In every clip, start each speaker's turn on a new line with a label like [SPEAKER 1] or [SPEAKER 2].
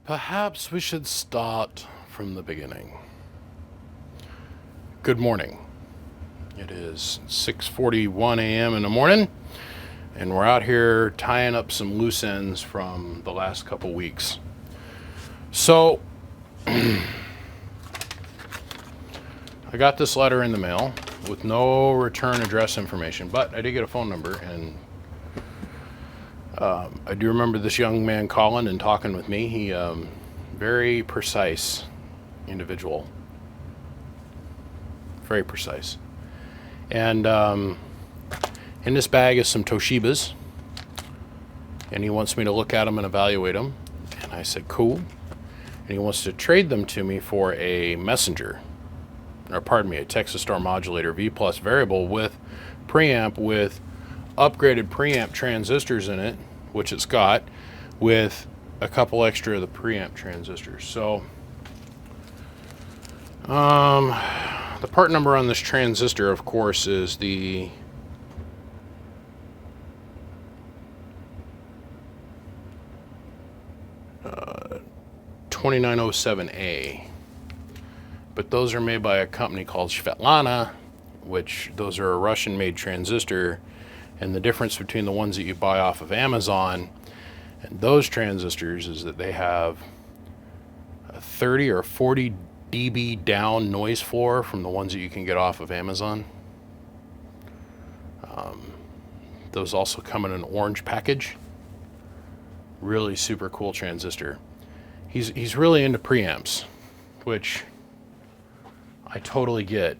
[SPEAKER 1] Perhaps we should start from the beginning. Good morning. It is 6:41 a.m. in the morning, and we're out here tying up some loose ends from the last couple weeks. So, I got this letter in the mail with no return address information, but I did get a phone number, and I do remember this young man calling and talking with me. He, very precise individual. Very precise. And in this bag is some Toshibas, and he wants me to look at them and evaluate them. And I said, cool. And he wants to trade them to me for a messenger, or pardon me, a Texas Star modulator V plus variable with preamp, with upgraded preamp transistors in it, which it's got, with a couple extra of the preamp transistors. So the part number on this transistor, of course, is the 2907A. But those are made by a company called Svetlana, which those are a Russian-made transistor. And the difference between the ones that you buy off of Amazon and those transistors is that they have a 30 or 40 dB down noise floor from the ones that you can get off of Amazon. Those also come in an orange package. Really super cool transistor. He's really into preamps, which I totally get.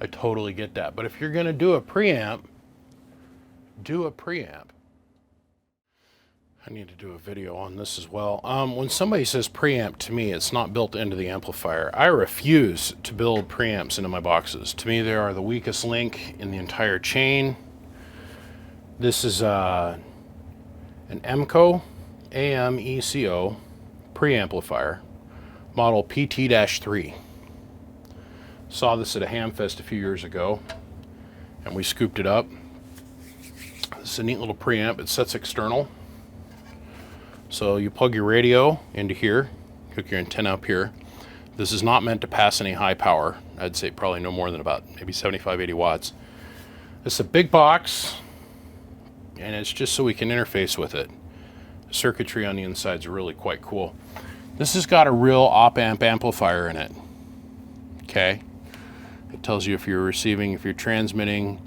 [SPEAKER 1] I totally get that. But if you're going to do a preamp, do a preamp. I need to do a video on this as well. When somebody says preamp, to me, it's not built into the amplifier. I refuse to build preamps into my boxes. To me, they are the weakest link in the entire chain. This is an EMCO, AMECO preamplifier, model PT-3. Saw this at a Hamfest a few years ago, and we scooped it up. This is a neat little preamp. It sets external. So you plug your radio into here, hook your antenna up here. This is not meant to pass any high power. I'd say probably no more than about maybe 75, 80 watts. It's a big box, and it's just so we can interface with it. The circuitry on the inside is really quite cool. This has got a real op-amp amplifier in it. Okay? It tells you if you're receiving, if you're transmitting,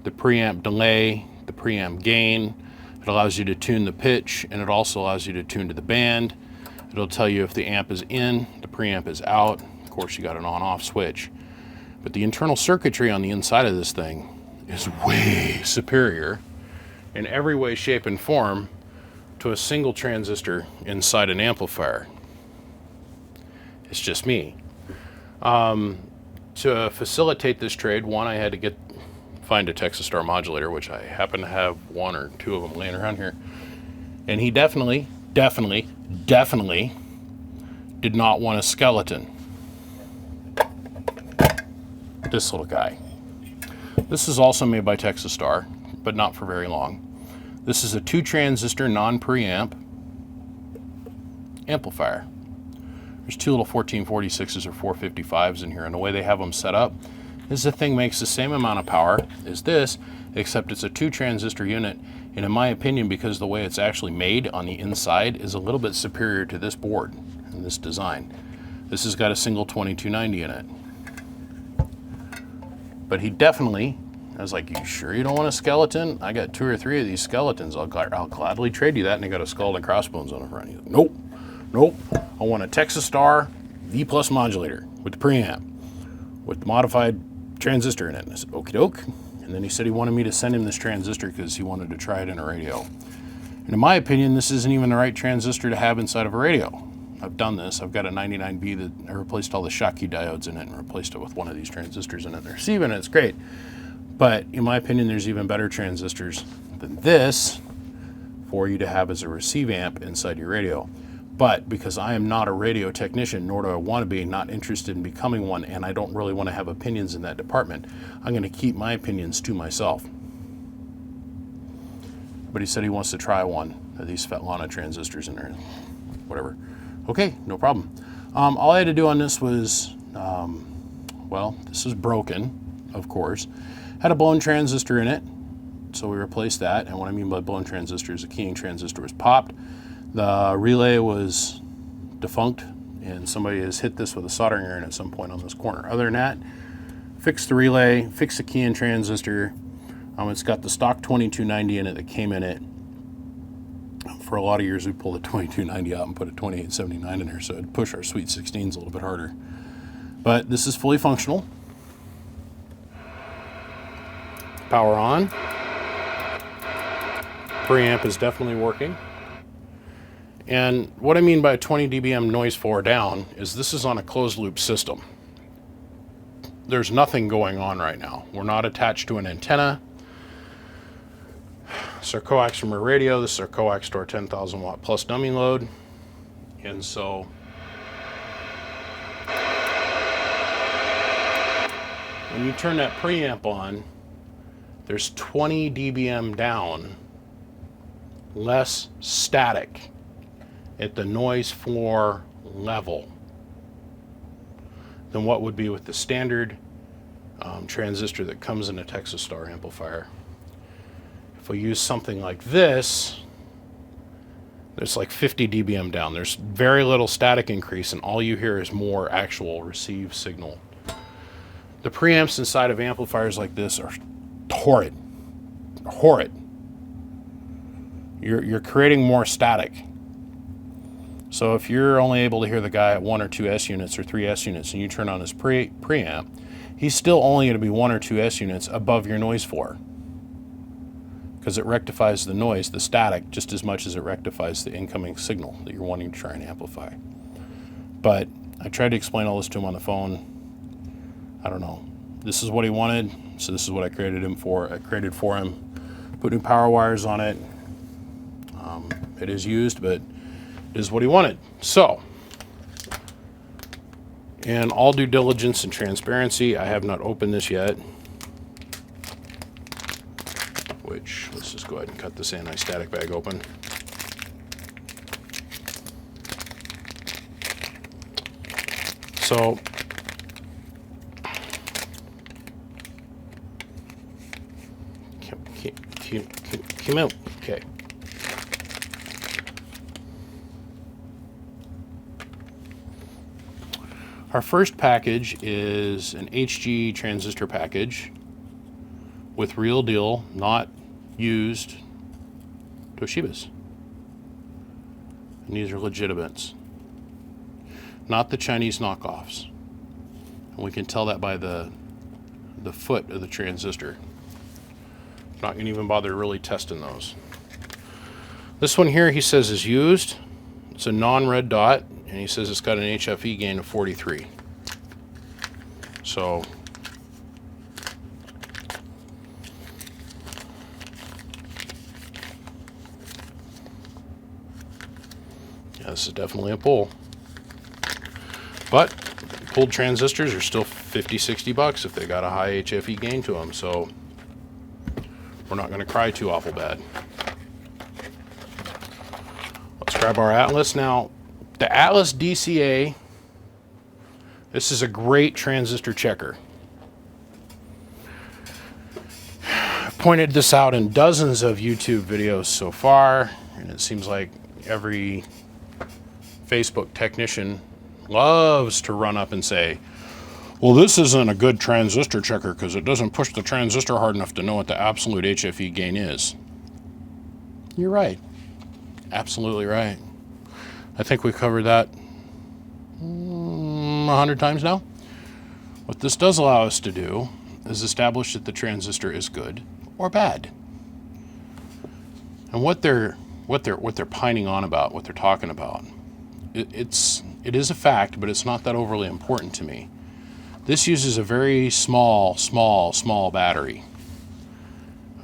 [SPEAKER 1] the preamp delay, the preamp gain. It allows you to tune the pitch, and it also allows you to tune to the band. It'll tell you if the amp is in, the preamp is out. Of course, you got an on-off switch. But the internal circuitry on the inside of this thing is way superior in every way, shape, and form to a single transistor inside an amplifier. It's just me. To facilitate this trade, one, I had to find a Texas Star modulator, which I happen to have one or two of them laying around here. And he definitely did not want a skeleton. This little guy. This is also made by Texas Star, but not for very long. This is a 2-transistor non-preamp amplifier. There's two little 1446s or 455s in here, and the way they have them set up is the thing makes the same amount of power as this, except it's a 2-transistor unit, and in my opinion, because the way it's actually made on the inside is a little bit superior to this board and this design. This has got a single 2879 in it. But he definitely, I was like, you sure you don't want a skeleton? I got 2 or 3 of these skeletons. I'll gladly trade you that. And they got a skull and crossbones on the front. He's like, nope. I want a Texas Star V plus modulator with the preamp, with the modified transistor in it. And I said, okie doke. And then he said he wanted me to send him this transistor because he wanted to try it in a radio. And in my opinion, this isn't even the right transistor to have inside of a radio. I've done this. I've got a 99B that I replaced all the Schottky diodes in it and replaced it with one of these transistors in it. They're receiving it. It's great. But in my opinion, there's even better transistors than this for you to have as a receive amp inside your radio. But because I am not a radio technician, nor do I want to be, not interested in becoming one, and I don't really want to have opinions in that department, I'm going to keep my opinions to myself. But he said he wants to try one of these Svetlana transistors in there. whatever. Okay, no problem. All I had to do on this was, well, this is broken, of course. Had a blown transistor in it, so we replaced that. And what I mean by blown transistor is the keying transistor was popped. The relay was defunct, and somebody has hit this with a soldering iron at some point on this corner. Other than that, fixed the relay, fixed the keying transistor. It's got the stock 2879 in it that came in it. For a lot of years, we pulled a 2879 out and put a 2879 in there, so it'd push our Sweet 16s a little bit harder. But this is fully functional. Power on. Preamp is definitely working. And what I mean by 20 dBm noise floor down is this is on a closed loop system. There's nothing going on right now. We're not attached to an antenna. This is our coax from our radio. This is our coax to our 10,000 watt plus dummy load. And so when you turn that preamp on, there's 20 dBm down, less static at the noise floor level than what would be with the standard transistor that comes in a Texas Star amplifier. If we use something like this, there's like 50 dBm down. There's very little static increase, and all you hear is more actual received signal. The preamps inside of amplifiers like this are horrid. Horrid. You're creating more static. So if you're only able to hear the guy at 1 or 2 S units or 3 S units and you turn on his preamp, he's still only going to be 1 or 2 S units above your noise floor, because it rectifies the noise, the static, just as much as it rectifies the incoming signal that you're wanting to try and amplify. But I tried to explain all this to him on the phone. I don't know. This is what he wanted, so this is what I created for him. Put new power wires on it. It is used, but it is what he wanted. So, in all due diligence and transparency, I have not opened this yet. Which, let's just go ahead and cut this anti-static bag open. So, came out. Okay. Our first package is an HG transistor package with real deal, not used Toshibas. And these are legitimates, not the Chinese knockoffs. And we can tell that by the foot of the transistor. Not going to even bother really testing those. This one here, he says, is used. It's a non-red dot, and he says it's got an HFE gain of 43. So yeah, this is definitely a pull. But pulled transistors are still 50, 60 bucks if they got a high HFE gain to them. So we're not going to cry too awful bad. Let's grab our Atlas. Now, the Atlas DCA, this is a great transistor checker. I've pointed this out in dozens of YouTube videos so far, and it seems like every Facebook technician loves to run up and say, well, this isn't a good transistor checker because it doesn't push the transistor hard enough to know what the absolute HFE gain is. You're right. Absolutely right. I think we covered that 100 times now. What this does allow us to do is establish that the transistor is good or bad. And what they're pining on about, what they're talking about, it is a fact, but it's not that overly important to me. This uses a very small battery.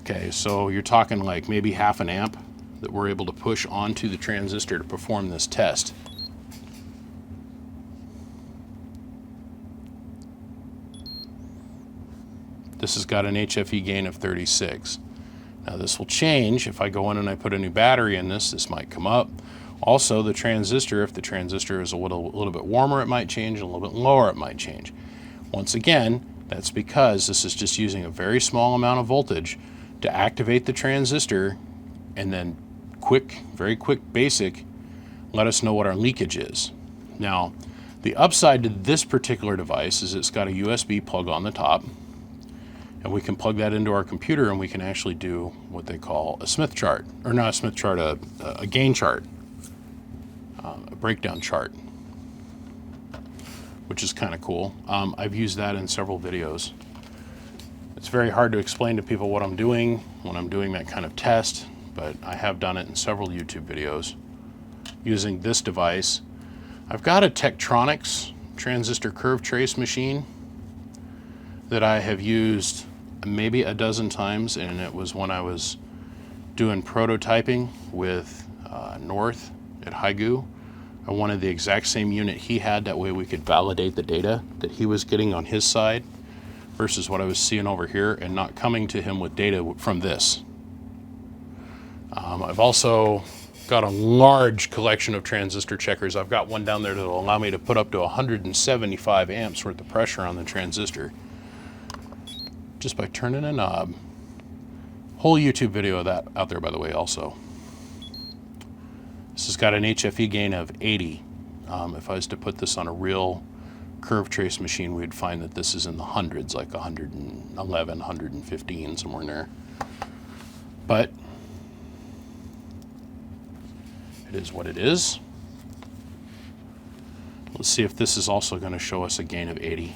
[SPEAKER 1] Okay, so you're talking like maybe half an amp that we're able to push onto the transistor to perform this test. This has got an HFE gain of 36. Now this will change if I go in and I put a new battery in this. This might come up, Also, the transistor, if the transistor is a little bit warmer, it might change, and a little bit lower, it might change. Once again, that's because this is just using a very small amount of voltage to activate the transistor, and then very quick basic, let us know what our leakage is. Now, the upside to this particular device is it's got a USB plug on the top, and we can plug that into our computer, and we can actually do what they call a Smith chart, or not a Smith chart, a gain chart, a breakdown chart, which is kind of cool. I've used that in several videos. It's very hard to explain to people what I'm doing when I'm doing that kind of test, but I have done it in several YouTube videos using this device. I've got a Tektronix transistor curve trace machine that I have used maybe a dozen times, and it was when I was doing prototyping with North at Haigu. I wanted the exact same unit he had, that way we could validate the data that he was getting on his side versus what I was seeing over here, and not coming to him with data from this. I've also got a large collection of transistor checkers. I've got one down there that will allow me to put up to 175 amps worth of pressure on the transistor just by turning a knob. Whole YouTube video of that out there, by the way, also. This has got an HFE gain of 80. If I was to put this on a real curve trace machine, we'd find that this is in the hundreds, like 111, 115, somewhere in there. But it is what it is. Let's see if this is also going to show us a gain of 80.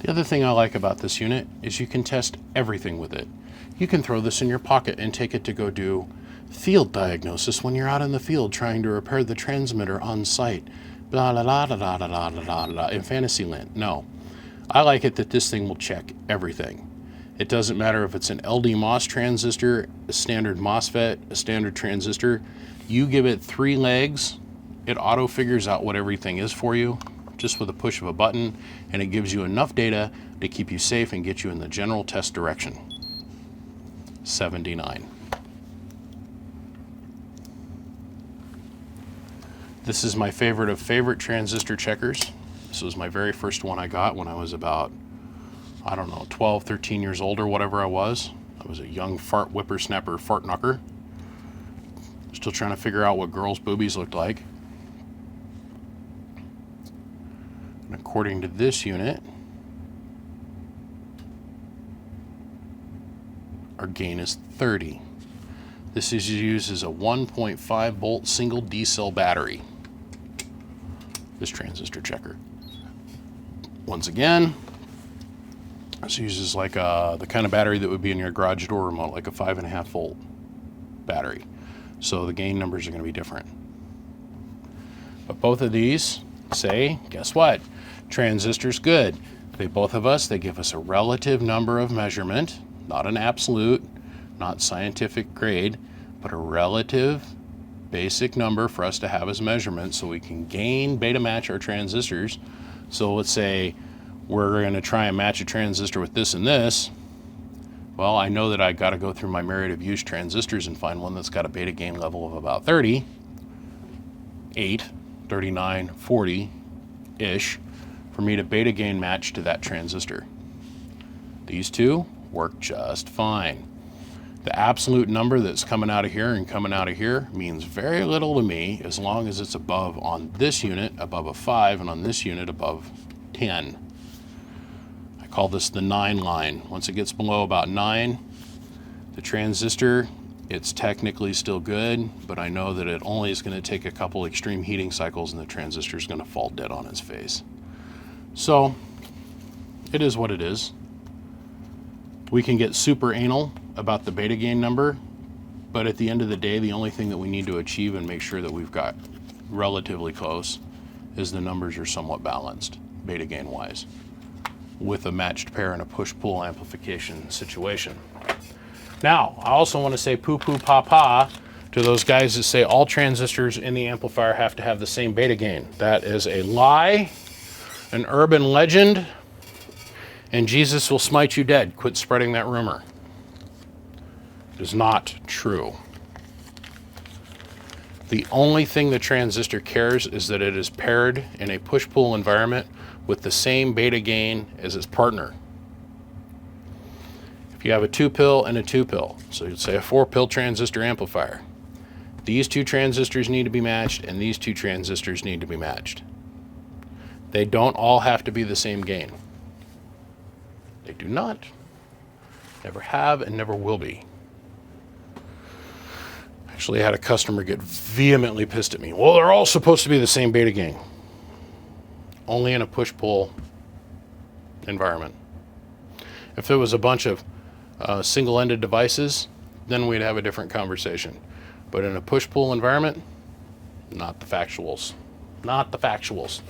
[SPEAKER 1] The other thing I like about this unit is you can test everything with it. You can throw this in your pocket and take it to go do field diagnosis when you're out in the field trying to repair the transmitter on site. Blah, blah, blah, blah, blah, blah, blah, blah, in Fantasyland. No. I like it that this thing will check everything. It doesn't matter if it's an LD MOS transistor, a standard MOSFET, a standard transistor. You give it 3 legs, it auto figures out what everything is for you, just with a push of a button, and it gives you enough data to keep you safe and get you in the general test direction. 79. This is my favorite of favorite transistor checkers. This was my very first one I got when I was about, I don't know, 12, 13 years old or whatever I was. I was a young fart whippersnapper, fart knocker. Still trying to figure out what girls' boobies looked like. And according to this unit, our gain is 30. This is used as a 1.5 volt single D-cell battery. This transistor checker. Once again, this uses like the kind of battery that would be in your garage door remote, like a 5.5 volt battery. So the gain numbers are going to be different. But both of these say, guess what? Transistor's good. They give us a relative number of measurement, not an absolute, not scientific grade, but a relative basic number for us to have as measurement so we can gain beta match our transistors. So let's say we're going to try and match a transistor with this and this. Well, I know that I got to go through my myriad of used transistors and find one that's got a beta gain level of about 30, 8, 39, 40-ish for me to beta gain match to that transistor. These two work just fine. The absolute number that's coming out of here and coming out of here means very little to me as long as it's above, on this unit, above a 5, and on this unit above 10. I call this the 9 line. Once it gets below about 9, the transistor, it's technically still good, but I know that it only is going to take a couple extreme heating cycles and the transistor is going to fall dead on its face. So, it is what it is. We can get super anal about the beta gain number, but at the end of the day, the only thing that we need to achieve and make sure that we've got relatively close is the numbers are somewhat balanced, beta gain wise, with a matched pair and a push-pull amplification situation. Now, I also want to say poo-poo-pa-pa to those guys that say all transistors in the amplifier have to have the same beta gain. That is a lie, an urban legend, and Jesus will smite you dead. Quit spreading that rumor. It is not true. The only thing the transistor cares is that it is paired in a push-pull environment with the same beta gain as its partner. If you have a 2-pill and a 2-pill, so you'd say a 4-pill transistor amplifier, these two transistors need to be matched and these two transistors need to be matched. They don't all have to be the same gain. They do not. Never have and never will be. Actually, I had a customer get vehemently pissed at me. Well, they're all supposed to be the same beta gain. Only in a push-pull environment. If it was a bunch of single-ended devices, then we'd have a different conversation. But in a push-pull environment, not the factuals. Not the factuals.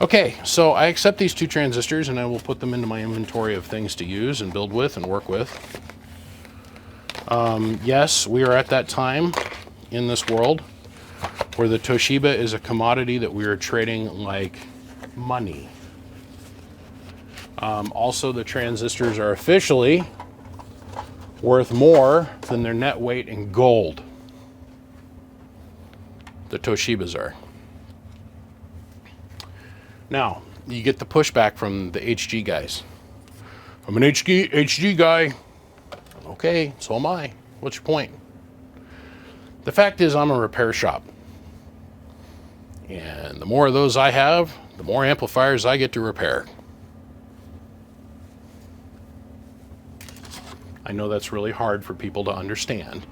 [SPEAKER 1] Okay, so I accept these two transistors and I will put them into my inventory of things to use and build with and work with. Yes, we are at that time in this world where the Toshiba is a commodity that we are trading like money. Also, the transistors are officially worth more than their net weight in gold. The Toshibas are. Now, you get the pushback from the HG guys. I'm an HG guy. Okay, so am I. What's your point? The fact is, I'm a repair shop. And the more of those I have, the more amplifiers I get to repair. I know that's really hard for people to understand.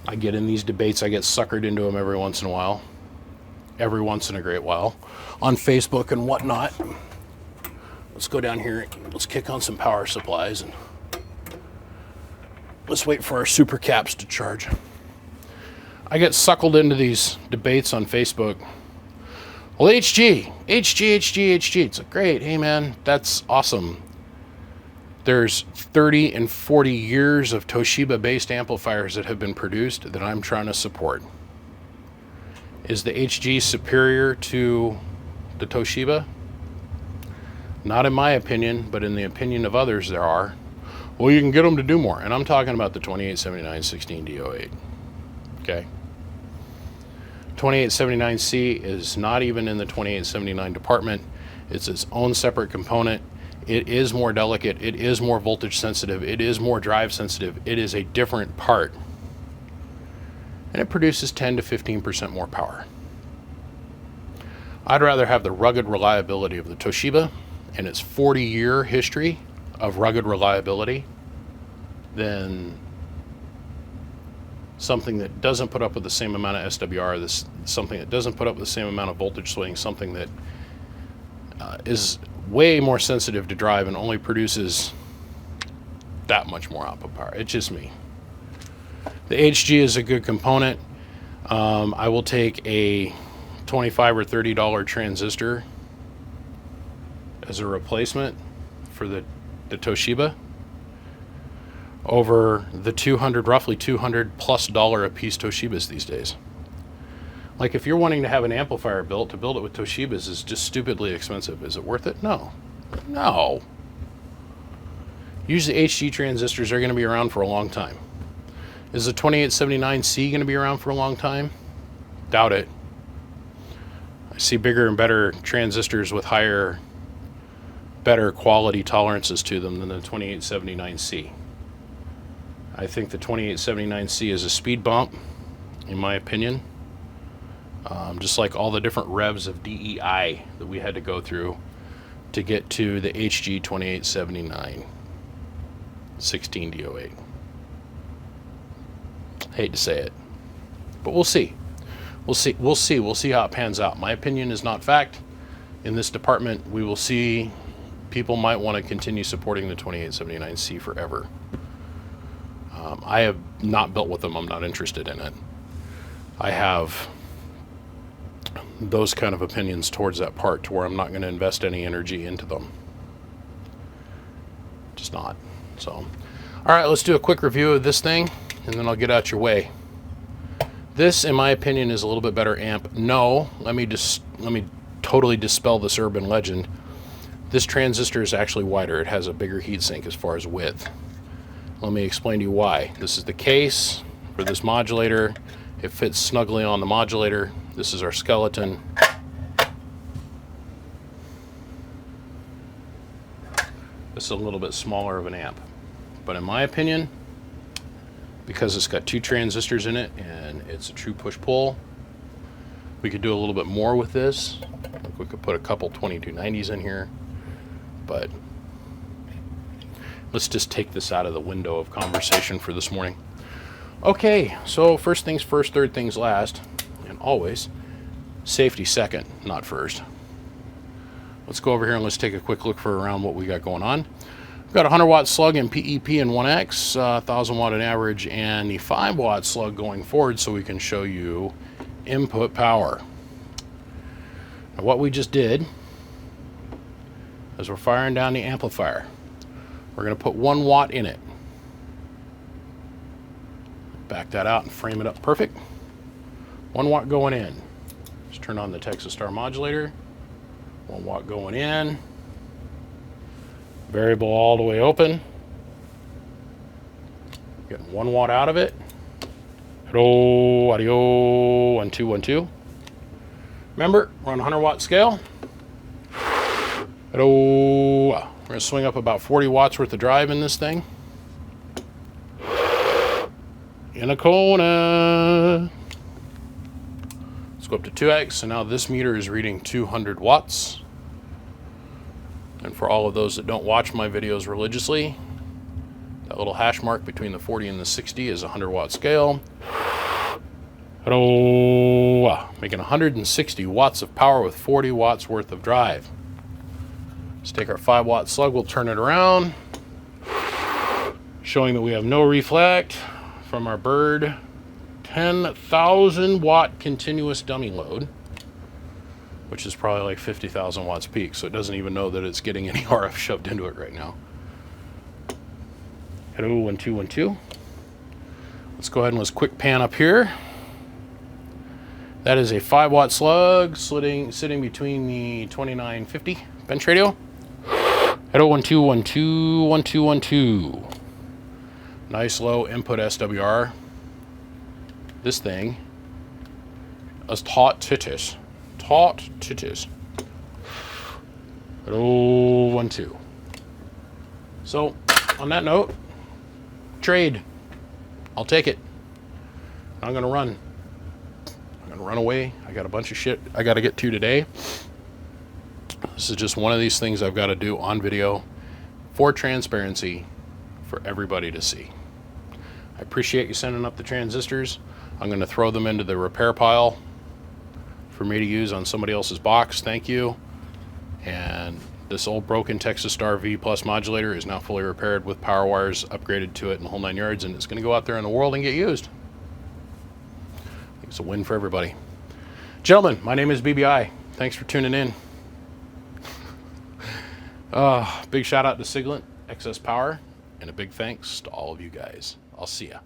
[SPEAKER 1] I get in these debates, I get suckered into them every once in a while. Every once in a great while. On Facebook and whatnot. Let's go down here, let's kick on some power supplies and let's wait for our super caps to charge. I get suckled into these debates on Facebook. Well, HG. It's like, great, hey man, that's awesome. There's 30 and 40 years of Toshiba-based amplifiers that have been produced that I'm trying to support. Is the HG superior to the Toshiba? Not in my opinion, but in the opinion of others there are. Well, you can get them to do more. And I'm talking about the 2879's 16D08. Okay? 2879C is not even in the 2879 department. It's its own separate component. It is more delicate. It is more voltage sensitive. It is more drive sensitive. It is a different part. And it produces 10 to 15% more power. I'd rather have the rugged reliability of the Toshiba and its 40-year history of rugged reliability than something that doesn't put up with the same amount of SWR, something that doesn't put up with the same amount of voltage swing, something that is way more sensitive to drive and only produces that much more output power. It's just me. The HG is a good component. I will take a $25 or $30 transistor as a replacement for the Toshiba over the roughly $200+ a piece Toshibas these days. Like, if you're wanting to have an amplifier built, to build it with Toshibas is just stupidly expensive. Is it worth it? No. No. Usually HG transistors are going to be around for a long time. Is the 2879C going to be around for a long time? Doubt it. I see bigger and better transistors with higher, better quality tolerances to them than the 2879C. I think the 2879C is a speed bump, in my opinion. Just like all the different revs of DEI that we had to go through to get to the HG 2879 16D08. Hate to say it, but we'll see. We'll see how it pans out. My opinion is not fact. In this department, we will see. People might want to continue supporting the 2879C forever. I have not built with them. I'm not interested in it. I have those kind of opinions towards that part to where I'm not going to invest any energy into them. Just not. So, all right, let's do a quick review of this thing and then I'll get out your way. This, in my opinion, is a little bit better amp. No, let me totally dispel this urban legend. This transistor is actually wider. It has a bigger heatsink as far as width. Let me explain to you why. This is the case for this modulator. It fits snugly on the modulator. This is our skeleton. This is a little bit smaller of an amp. But in my opinion, because it's got 2 transistors in it and it's a true push-pull, we could do a little bit more with this. Like we could put a couple 2879's in here, but let's just take this out of the window of conversation for this morning. Okay, so first things first, third things last, and always safety second, not first. Let's go over here and let's take a quick look for around what we got going on. We've got a 100-watt slug in PEP and 1X, 1,000-watt in average, and the 5-watt slug going forward so we can show you input power. Now what we just did is we're firing down the amplifier. We're going to put 1 watt in it. Back that out and frame it up perfect. 1 watt going in. Just turn on the Texas Star modulator. 1 watt going in. Variable all the way open. Getting 1 watt out of it. Hello, audio, 1 2 1 2. Remember, we're on a 100-watt scale. Hello. We're going to swing up about 40 watts worth of drive in this thing. In a corner. Let's go up to 2x. So now this meter is reading 200 watts. And for all of those that don't watch my videos religiously, that little hash mark between the 40 and the 60 is a 100-watt scale. Hello. Making 160 watts of power with 40 watts worth of drive. Let's take our 5-watt slug, we'll turn it around, showing that we have no reflect from our bird 10,000 watt continuous dummy load, which is probably like 50,000 watts peak, so it doesn't even know that it's getting any RF shoved into it right now. Hello, 1 2 1 2. Let's go ahead and let's quick pan up here. That is a 5-watt slug sitting between the 2950 bench radio. Hello, 1 2 1 2 1 2 1 2. Nice low input SWR. This thing is taut titties. Taut titties. Hello, 1 2. So, on that note, trade. I'll take it. I'm gonna run. I'm gonna run away. I got a bunch of shit I gotta get to today. This is just one of these things I've got to do on video for transparency for everybody to see. I appreciate you sending up the transistors. I'm going to throw them into the repair pile for me to use on somebody else's box. Thank you. And this old broken Texas Star V Plus modulator is now fully repaired with power wires upgraded to it in the whole 9 yards, and it's going to go out there in the world and get used. I think it's a win for everybody. Gentlemen, my name is BBI. Thanks for tuning in. Big shout out to Siglent, Excess Power, and a big thanks to all of you guys. I'll see ya.